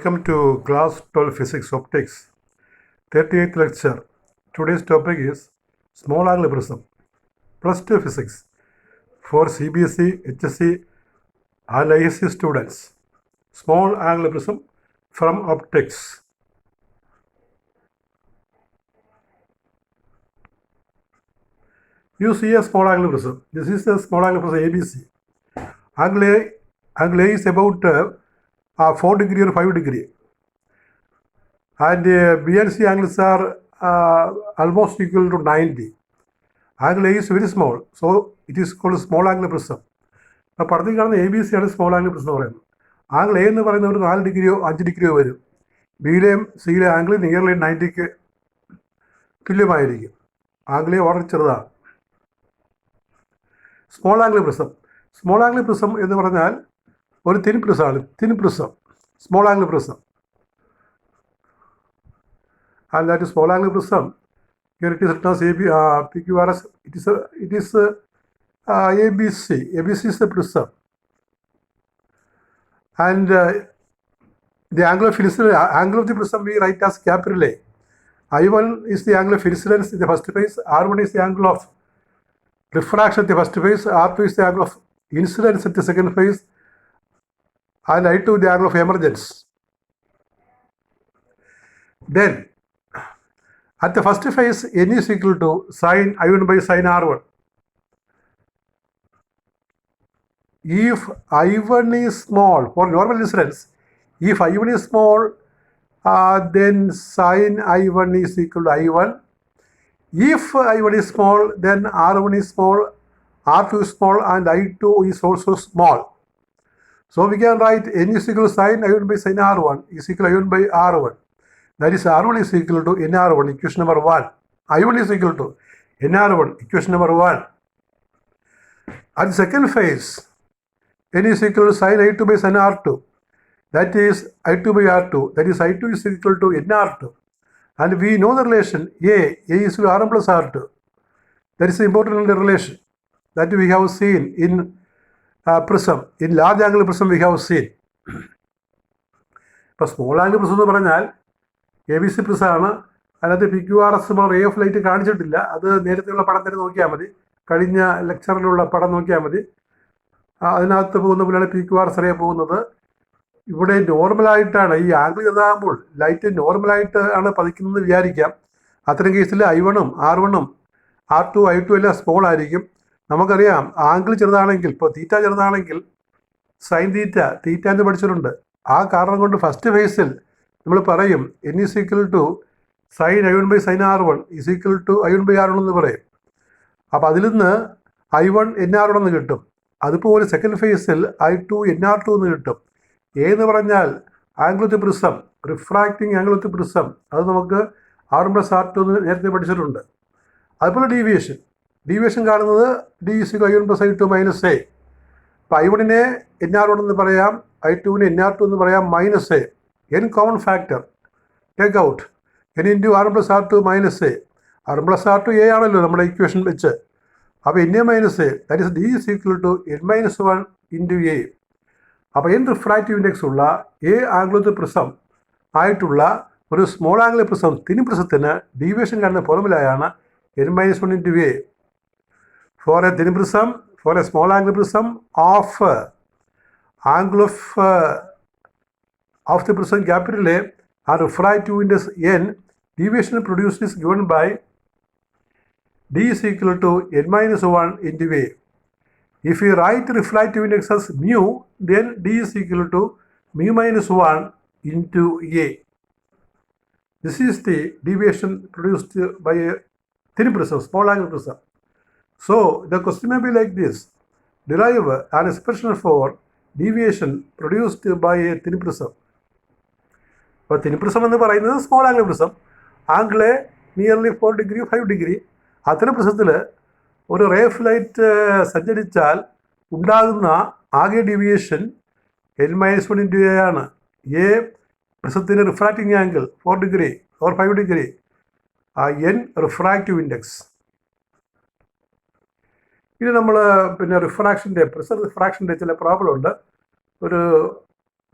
Welcome to class 12 physics optics 38th lecture. Today's topic is small angle prism plus 2 physics for CBSE, HSC and ISC students. Small angle prism from optics. You see a small angle prism. This is the small angle prism ABC. Angle A is about 4 degree or 5 degree. And B and C angles are almost equal to 90. Angle A is very small, so it is called small angle prism. അപ്പോൾ പടത്തിൽ കാണുന്ന A B C ആണ് small angle prism എന്ന് പറയുന്നത്. Angle A എന്ന് പറയുന്നത് ഒരു 4 ഡിഗ്രിയോ 5 ഡിഗ്രിയോ വരും. ബിയിലെയും സിയിലെ ആംഗിൾ നിയർലി 90ക്ക് തുല്യമായിരിക്കും. ആംഗിൾ എ വളരെ ചെറുതാണ്. സ്മോൾ ആംഗിൾ പ്രിസം എന്ന് പറഞ്ഞാൽ ഒരു thin prism, small angle prism. And that is small angle prism. Here it is written as PQRS. It is ABC. ABC is the prism. And the angle of the prism we write as capital A. I1 is the angle of incidence in the first phase. R1 is the angle of refraction at the first phase. R2 is the angle of incidence at the second phase. And I2 the angle of emergence. Then at the first phase, n is equal to sin I1 by sin R1. If I1 is small, for normal incidence, if I1 is small, then sin I1 is equal to I1. If I1 is small, then R1 is small, R2 is small, and I2 is also small. So we can write n is equal to sin I1 by sin R1 is equal to I1 by R1. That is R1 is equal to NR1, equation number 1. I1 is equal to NR1, equation number 1. At the second phase, n is equal to sin I2 by sin R2. That is I2 by R2. That is I2 is equal to NR2. And we know the relation A is equal to R1 plus R2. That is the important relation that we have seen in prism. In large angle prism we have seen. But small angle prism എന്ന് പറഞ്ഞാൽ A B C പ്രിസമാണ്. അതിനകത്ത് PQRS നമ്മൾ ray of light കാണിച്ചിട്ടില്ല. അത് നേരത്തെയുള്ള പടം തന്നെ നോക്കിയാൽ മതി. കഴിഞ്ഞ ലെക്ചറിലുള്ള പടം നോക്കിയാൽ മതി. അതിനകത്ത് പോകുന്ന പോലെയാണ് PQRS റേ പോകുന്നത്. ഇവിടെ നോർമലായിട്ടാണ് ഈ ആംഗിൾ ചെറുതാകുമ്പോൾ ലൈറ്റ് നോർമലായിട്ട് ആണ് പതിക്കുന്നതെന്ന് വിചാരിക്കാം. അത്തരം കേസിൽ I1ഉം R1ഉം R2 I2 എല്ലാം സ്മോൾ ആയിരിക്കും. നമുക്കറിയാം ആംഗിൾ ചെറുതാണെങ്കിൽ, ഇപ്പോൾ തീറ്റ ചെറുതാണെങ്കിൽ സൈൻ തീറ്റ എന്ന് പഠിച്ചിട്ടുണ്ട്. ആ കാരണം കൊണ്ട് ഫസ്റ്റ് ഫേസിൽ നമ്മൾ പറയും n is equal to sin I1 by sin R1 is equal to I1 by R1 എന്ന് പറയും. അപ്പോൾ അതിൽ നിന്ന് I1 NR1 എന്ന് കിട്ടും. അതുപോലെ സെക്കൻഡ് ഫേസിൽ I2 NR2 എന്ന് കിട്ടും. എന്ന് പറഞ്ഞാൽ angle of the prism, refracting angle of the prism, അത് നമുക്ക് R1 plus R2 എന്ന് നേരത്തെ പഠിച്ചിട്ടുണ്ട്. അതുപോലെ ഡീവിയേഷൻ കാണുന്നത് D is equal to I1 plus I2 minus A. അപ്പോൾ I1നെ NR1 എന്ന് പറയാം, I2നെ NR2 എന്ന് പറയാം, minus A. n common factor, take out n into R1 plus R2 minus A. R1 plus R2 A ആണല്ലോ നമ്മുടെ ഇക്വേഷൻ വെച്ച്. അപ്പോൾ n minus A, that is D is equal to n minus 1 into A. അപ്പോൾ n refractive index ഉള്ള A angle of the prism ആയിട്ടുള്ള ഒരു small angle prism, thin പ്രിസത്തിന് deviation കാണുന്ന ഫോർമുലയാണ് n minus 1 into A. For a thin prism, for a small angle prism of angle of the prism capital A and refractive index n, deviation produced is given by D is equal to n minus 1 into A. If we write refractive index as mu, then D is equal to mu minus 1 into A. This is the deviation produced by a thin prism, small angle prism. So the question may be like this: derive an expression for deviation produced by a thin prism. അപ്പോൾ thin prism എന്ന് പറയുന്നത് small angle prism, angle nearly 4 degree 5 degree. അത്തരം പ്രിസത്തിൽ ഒരു ray of light സഞ്ചരിച്ചാൽ ഉണ്ടാകുന്ന ആകെ deviation n minus 1 into A ആണ്. എ പ്രിസത്തിന് refracting angle 4 degree or 5 degree, n refractive index. ഇനി നമ്മൾ പിന്നെ പ്രിസം റിഫ്രാക്ഷൻ്റെ ചില പ്രോബ്ലം ഉണ്ട്. ഒരു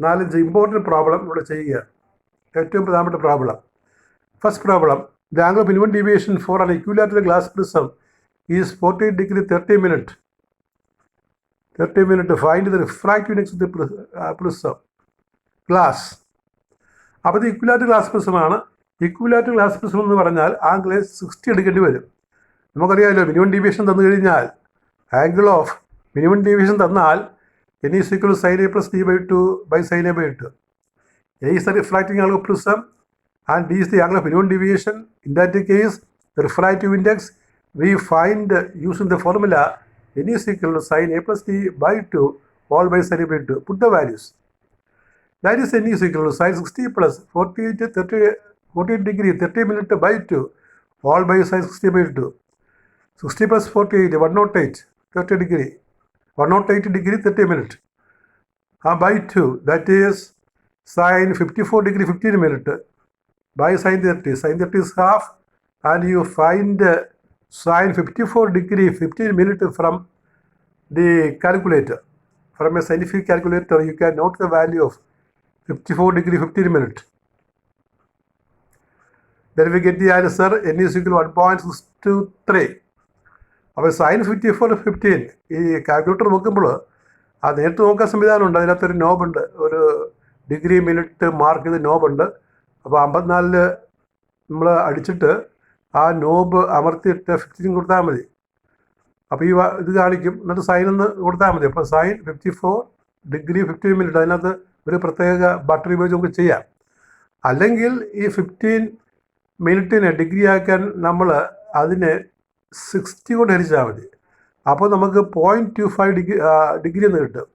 4-5 ഇമ്പോർട്ടൻറ്റ് പ്രോബ്ലം ഇവിടെ ചെയ്യുക. ഏറ്റവും പ്രധാനപ്പെട്ട problem. First problem, the angle of minimum deviation for an equilateral glass prism is 48 degree 30 minutes. 30 minutes. Find the refractive index of the prism glass. അപ്പോൾ ഇത് ഇക്വിലാറ്ററൽ ഗ്ലാസ് പ്രിസമാണ്. ഇക്വിലാറ്ററൽ ഗ്ലാസ് പ്രിസം എന്ന് പറഞ്ഞാൽ angle 60 എടുക്കേണ്ടി വരും. നമുക്കറിയാമല്ലോ, minimum deviation തന്നു കഴിഞ്ഞാൽ, ആംഗിൾ ഓഫ് മിനിമം ഡീവിയേഷൻ തന്നാൽ n is equal to sin a plus d by 2 by sin a by 2. A is the refracting angle of prism and d is the angle of minimum deviation. In that case, the refractive index we find using the formula n is equal to sin a plus d by 2 all by sin a by 2. Put the values. That is n is equal to sin 60 plus 48 degree 30 minutes by 2 all by sin 60 by 2. 60 plus 48, 108, 30 degree. 108 degree 30 minutes. By 2, that is sin 54 degree 15 minutes by sin 30. Sin 30 is half, and you find sin 54 degree 15 minutes from the calculator. From a scientific calculator, you can note the value of 54 degree 15 minutes. Then we get the answer n is equal to 1.623. അപ്പോൾ sign 54-15 ഈ calculator നോക്കുമ്പോൾ ആ നേരത്തെ നോക്കാൻ സംവിധാനമുണ്ട്. അതിനകത്തൊരു നോബുണ്ട്, ഒരു degree minute mark ചെയ്ത് നോബുണ്ട്. അപ്പോൾ 54 നമ്മൾ അടിച്ചിട്ട് ആ നോബ് അമർത്തിയിട്ട് 15 കൊടുത്താൽ മതി. അപ്പോൾ ഈ ഇത് കാണിക്കും. എന്നിട്ട് സൈൻ ഒന്ന് കൊടുത്താൽ മതി. അപ്പോൾ സൈൻ 54 degree 15 minutes, അതിനകത്ത് ഒരു പ്രത്യേക ബട്ടൺ ഉപയോഗിച്ച് നമുക്ക് ചെയ്യാം. അല്ലെങ്കിൽ ഈ 15 മിനിറ്റിനെ ഡിഗ്രി ആക്കാൻ നമ്മൾ അതിനെ 60 കൊണ്ട് ഹരിച്ചാൽ മതി. അപ്പോൾ നമുക്ക് 0.25 ഡിഗ്രി എന്ന് കിട്ടും.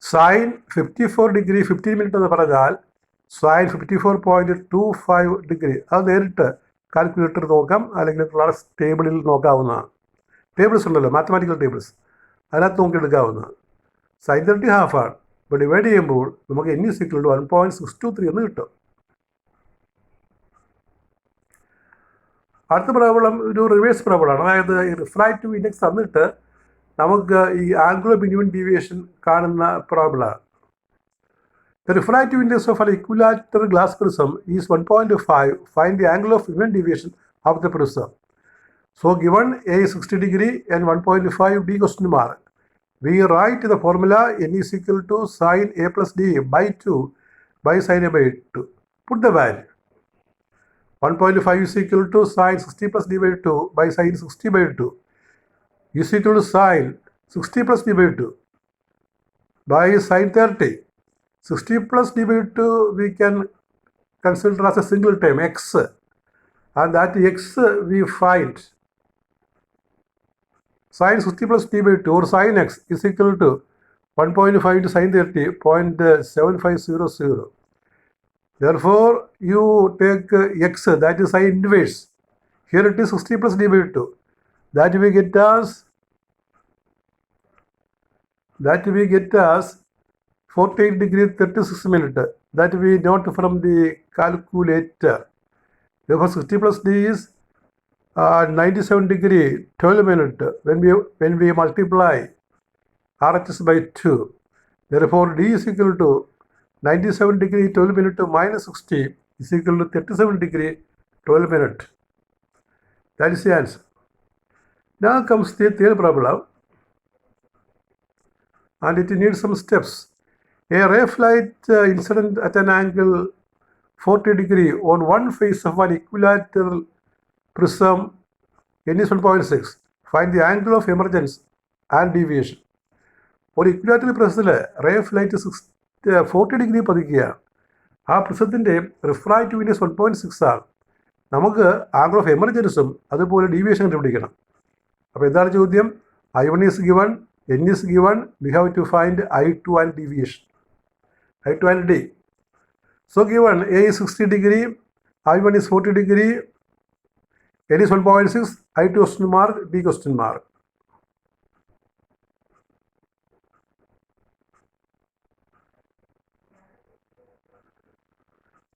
സൈൻ 54 degree 15 minutes എന്ന് പറഞ്ഞാൽ സൈൻ 54.25 ഡിഗ്രി. അത് നേരിട്ട് കാൽക്കുലേറ്റർ നോക്കാം, അല്ലെങ്കിൽ ക്ലാസ് ടേബിളിൽ നോക്കാവുന്നതാണ്. ടേബിൾസ് ഉണ്ടല്ലോ, മാത്തമാറ്റിക്കൽ ടേബിൾസ്, അതിനകത്ത് നോക്കിയെടുക്കാവുന്നതാണ്. സൈൻ 30 ഹാഫാണ്. ഇപ്പോൾ ഡിവൈഡ് ചെയ്യുമ്പോൾ നമുക്ക് n is equal to 1.623 എന്ന് കിട്ടും. അടുത്ത പ്രോബ്ലം ഒരു റിവേഴ്സ് പ്രോബ്ലമാണ്. അതായത് ഈ റിഫ്രാക്റ്റീവ് ഇൻഡെക്സ് തന്നിട്ട് നമുക്ക് ഈ ആംഗുലർ മിനിമം ഡീവിയേഷൻ കാണുന്ന പ്രോബ്ലമാണ്. The refractive index of an equilateral glass prism is 1.5. Find the angle of minimum deviation of the prism. So given a is 60 degree and 1.5 d question mark, we write the formula n is equal to sin a plus d by 2 by sin a by 2. Put the value. 1.5 is equal to sin 60 plus d by 2 by sin 60 by 2 is equal to sin 60 plus d by 2 by sin 30. 60 plus d by 2 we can consider as a single term x, and that x we find sin 60 plus d by 2 or sin x is equal to 1.5 into sin 30, 0.7500. Therefore, you take x, that is sin inverse. Here it is 60 plus d by 2. That we get as 48 degree 36 minutes. That we note from the calculator. Therefore, 60 plus d is 97 degree 12 minutes when we multiply RHS by 2. Therefore, d is equal to 97 degree 12 minutes minus 60 is equal to 37 degree 12 minutes. That is the answer. Now comes the third problem, and it needs some steps. A ray of light incident at an angle 40 degree on one face of an equilateral prism n is 1.6. Find the angle of emergence and deviation. ഒരു equilateral പ്രിസത്തിൽ ray of light 40 degree പതിക്കുകയാണ്. ആ പ്രിസത്തിൻ്റെ refractive index 1.6 ആണ്. നമുക്ക് angle of എമർജൻസും അതുപോലെ deviation കണ്ടുപിടിക്കണം. അപ്പോൾ എന്താണ് ചോദ്യം? I1 is given, n is given, we have to find I2 and deviation, I2 and d. So given a is 60 degree, I1 is 40 degree, n is 1.6, I2 question mark, d question mark.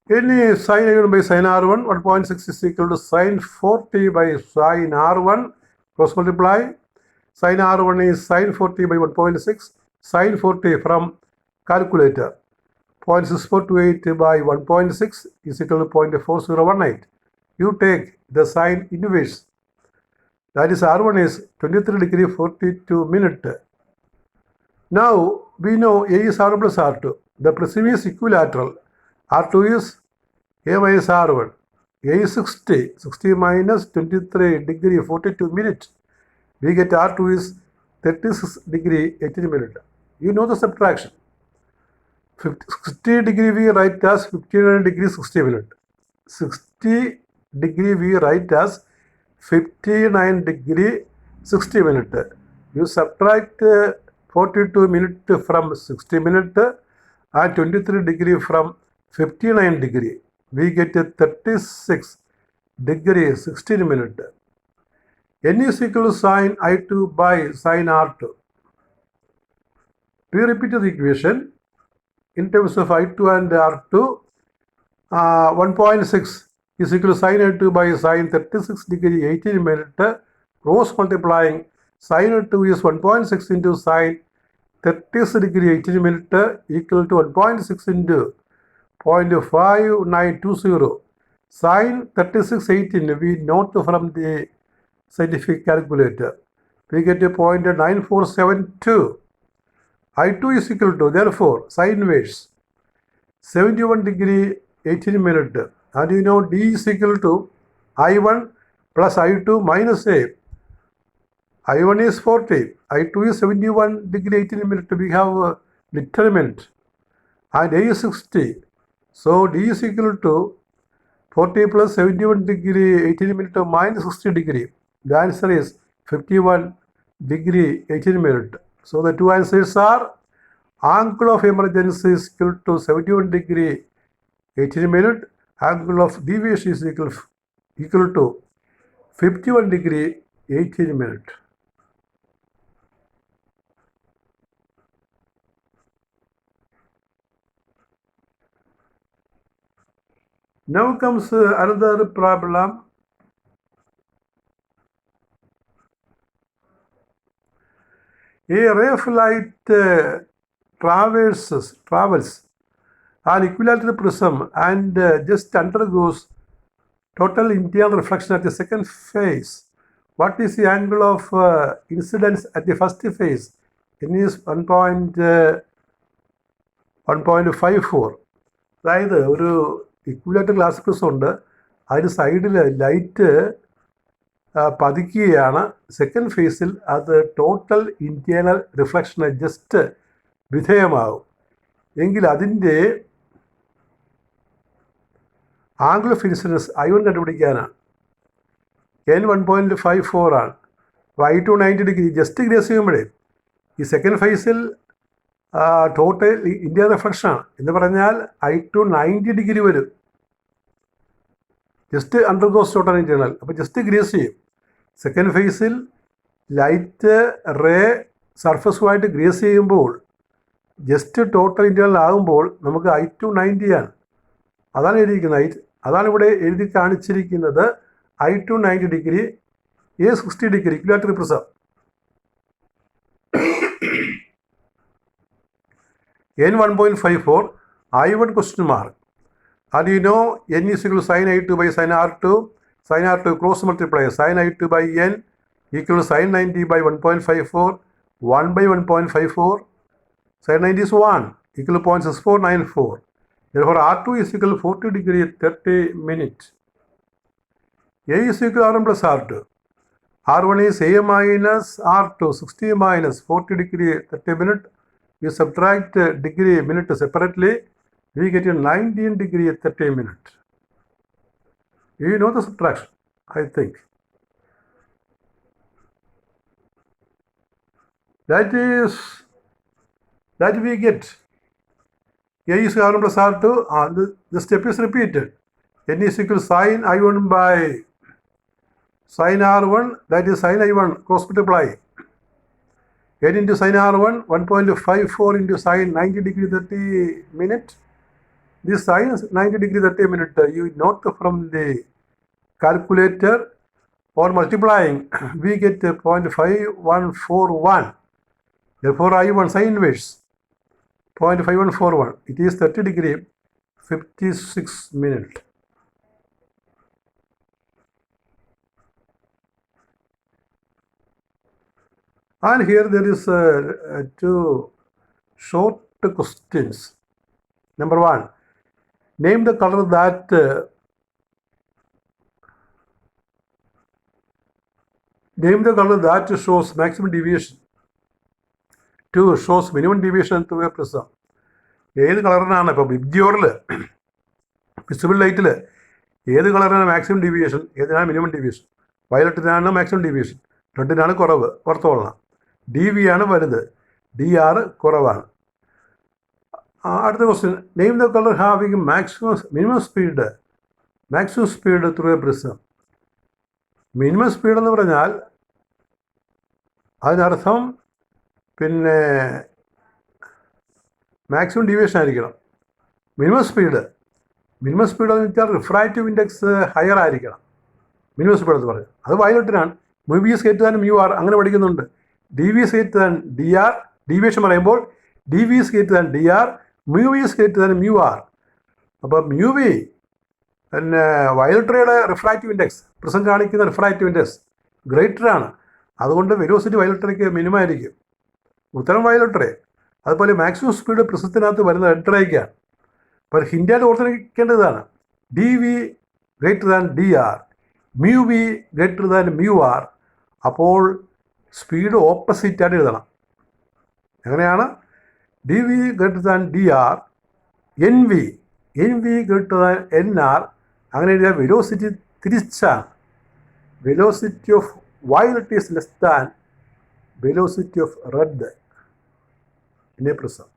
N is sin A1 by sin R1, 1.6 is equal to sin 40 by sin R1, cross multiply. Sin R1 is sin 40 by 1.6, sin 40 from calculator. 0.6428 by 1.6 is equal to 0.4018. You take the sine inverse. That is R1 is 23 degree 42 minute. Now we know A is R1 plus R2. The previous equilateral R2 is A minus R1. A is 60. 60 minus 23 degree 42 minute. We get R2 is 36 degree 18 minute. You know the subtraction. 60 degree we write as 59 degree 60 minute. 60 degree we write as 59 degree 60 minute. You subtract 42 minute from 60 minute and 23 degree from 59 degree. We get 36 degree 16 minute. N is equal to sine I2 by sine R2. We repeat the equation in terms of I2 and R2. 1.6 is equal to sine I2 by sine 36 degree 18 minute. Cross multiplying sine I2 is 1.6 into sine 36 degree 18 minute equal to 1.6 into 0.5920. Sine 36 18 we note from the scientific calculator. We get a 0.9472. I2 is equal to, therefore, sine inverse 71 degree 18 minute. And you know D is equal to I1 plus I2 minus A. I1 is 40. I2 is 71 degree 18 minute. We have determined. And A is 60. So D is equal to 40 plus 71 degree 18 minute minus 60 degree. The answer is 51 degree 18 minute. So the two answers are angle of emergence is equal to 71 degree 18 minute. Angle of deviation is equal to 51 degree 18 minute. Now comes another problem. A ray of light travels an equilateral prism and just undergoes total internal reflection at the second phase. What is the angle of incidence at the first phase? N is 1.54. അതായത് ഒരു equilateral glass prism ഉണ്ട്. അതിന് സൈഡിൽ light പതിക്കുകയാണ്. Second ഫേസിൽ അത് total internal റിഫ്ലക്ഷന് just വിധേയമാകും. എങ്കിൽ അതിൻ്റെ angle of incidence I1 കണ്ടുപിടിക്കാനാണ്. N 1.54 ആണ്. അപ്പോൾ I2 90 ഡിഗ്രി ജസ്റ്റ് ഗ്രേസ് ചെയ്യുമ്പോഴേ ഈ സെക്കൻഡ് ഫേസിൽ ടോട്ടൽ ഇന്റേണൽ റിഫ്ലക്ഷനാണ് എന്ന് പറഞ്ഞാൽ I2 90 ഡിഗ്രി വരും. Just undergoes total internal. അപ്പോൾ ജസ്റ്റ് ഗ്രേസ് ചെയ്യും. സെക്കൻഡ് ഫേസിൽ ലൈറ്റ് റേ സർഫസുമായിട്ട് ഗ്രേസ് ചെയ്യുമ്പോൾ ജസ്റ്റ് ടോട്ടൽ ഇന്റേണൽ ആകുമ്പോൾ നമുക്ക് I2 90 ആണ്. അതാണ് എഴുതിയിരിക്കുന്നത്. അതാണ് ഇവിടെ എഴുതി കാണിച്ചിരിക്കുന്നത്. I2 90 degree, A 60 degree, equilateral prism. N 1.54, I1 question mark. And you know N is equal to sine I2 by sine R2. Sine R2 cross multiply sine I2 by N equal to sine 90 by 1.54. 1 by 1.54. Sine 90 is 1 equal to 0.6494. Therefore R2 is equal to 40 degree 30 minutes. A is equal to R1 plus R2. R1 is A minus R2, 60 minus 40 degree 30 minutes. You subtract degree minute separately, we get a 19 degree 30 minutes. You know the subtraction, I think. That we get A is R1 plus R2. The step is repeated. N is equal to sine I1 by sine R1, that is sine I1 cross multiply. N into sine R1, 1.54 into sine 90 degree 30 minute. This sine 90 degree 30 minute, you note from the calculator or multiplying, we get 0.5141. Therefore I1 sine inverse 0.5141. It is 30 degree 56 minutes. And here there is two short questions. Number 1, name the color that shows maximum deviation. 2 shows minimum deviation through a prism. ഏത് കളറിനാണ് ഇപ്പോൾ വിബ്ജിയോറിൽ visible ലൈറ്റിൽ ഏത് കളറിനാണ് maximum deviation, ഏതിനാണ് minimum deviation? വയലറ്റിനാണ് maximum deviation, റെഡിനാണ് കുറവ്, ഓർത്തോളണം. DV ആണ് വലുത്, DR കുറവാണ്. അടുത്ത question, name the colour having minimum speed through a prism. Minimum speed എന്ന് പറഞ്ഞാൽ അതിനർത്ഥം പിന്നെ മാക്സിമം ഡീവിയേഷൻ ആയിരിക്കണം. മിനിമം സ്പീഡ് എന്ന് വെച്ചാൽ റിഫ്രാക്റ്റീവ് ഇൻഡെക്സ് ഹയർ ആയിരിക്കണം. മിനിമം സ്പീഡ് എന്ന് പറഞ്ഞാൽ അത് വയലറ്റിനാണ്. MUV > MUR അങ്ങനെ പഠിക്കുന്നുണ്ട്. DV > DR, ഡീവിയേഷൻ പറയുമ്പോൾ DV > DR, MUV > MUR. അപ്പോൾ MUV പിന്നെ വയലറ്ററിയുടെ റിഫ്രാക്റ്റീവ് ഇൻഡെക്സ്, പ്രിസം കാണിക്കുന്ന റിഫ്രാക്റ്റീവ് ഇൻഡെക്സ് ഗ്രേറ്ററാണ്. അതുകൊണ്ട് വെലോസിറ്റി വയലറ്ററിക്ക് മിനിമം ആയിരിക്കും. ഉത്തരം വയലറ്ററി. അതുപോലെ മാക്സിമം സ്പീഡ് പ്രിസത്തിനകത്ത് വരുന്നത് റെഡ്രേക്കാണ്. അപ്പോൾ ഹിൻഡായിട്ട് ഓർത്തിരിക്കേണ്ടതാണ്. DV > DR, MUV > MUR. അപ്പോൾ സ്പീഡ് ഓപ്പോസിറ്റായിട്ട് എഴുതണം. എങ്ങനെയാണ്? DV > DR, NV > NR. അങ്ങനെ എഴുതിയാൽ വെലോസിറ്റി തിരിച്ചാണ്. Velocity of violet is less than velocity of red in A prism.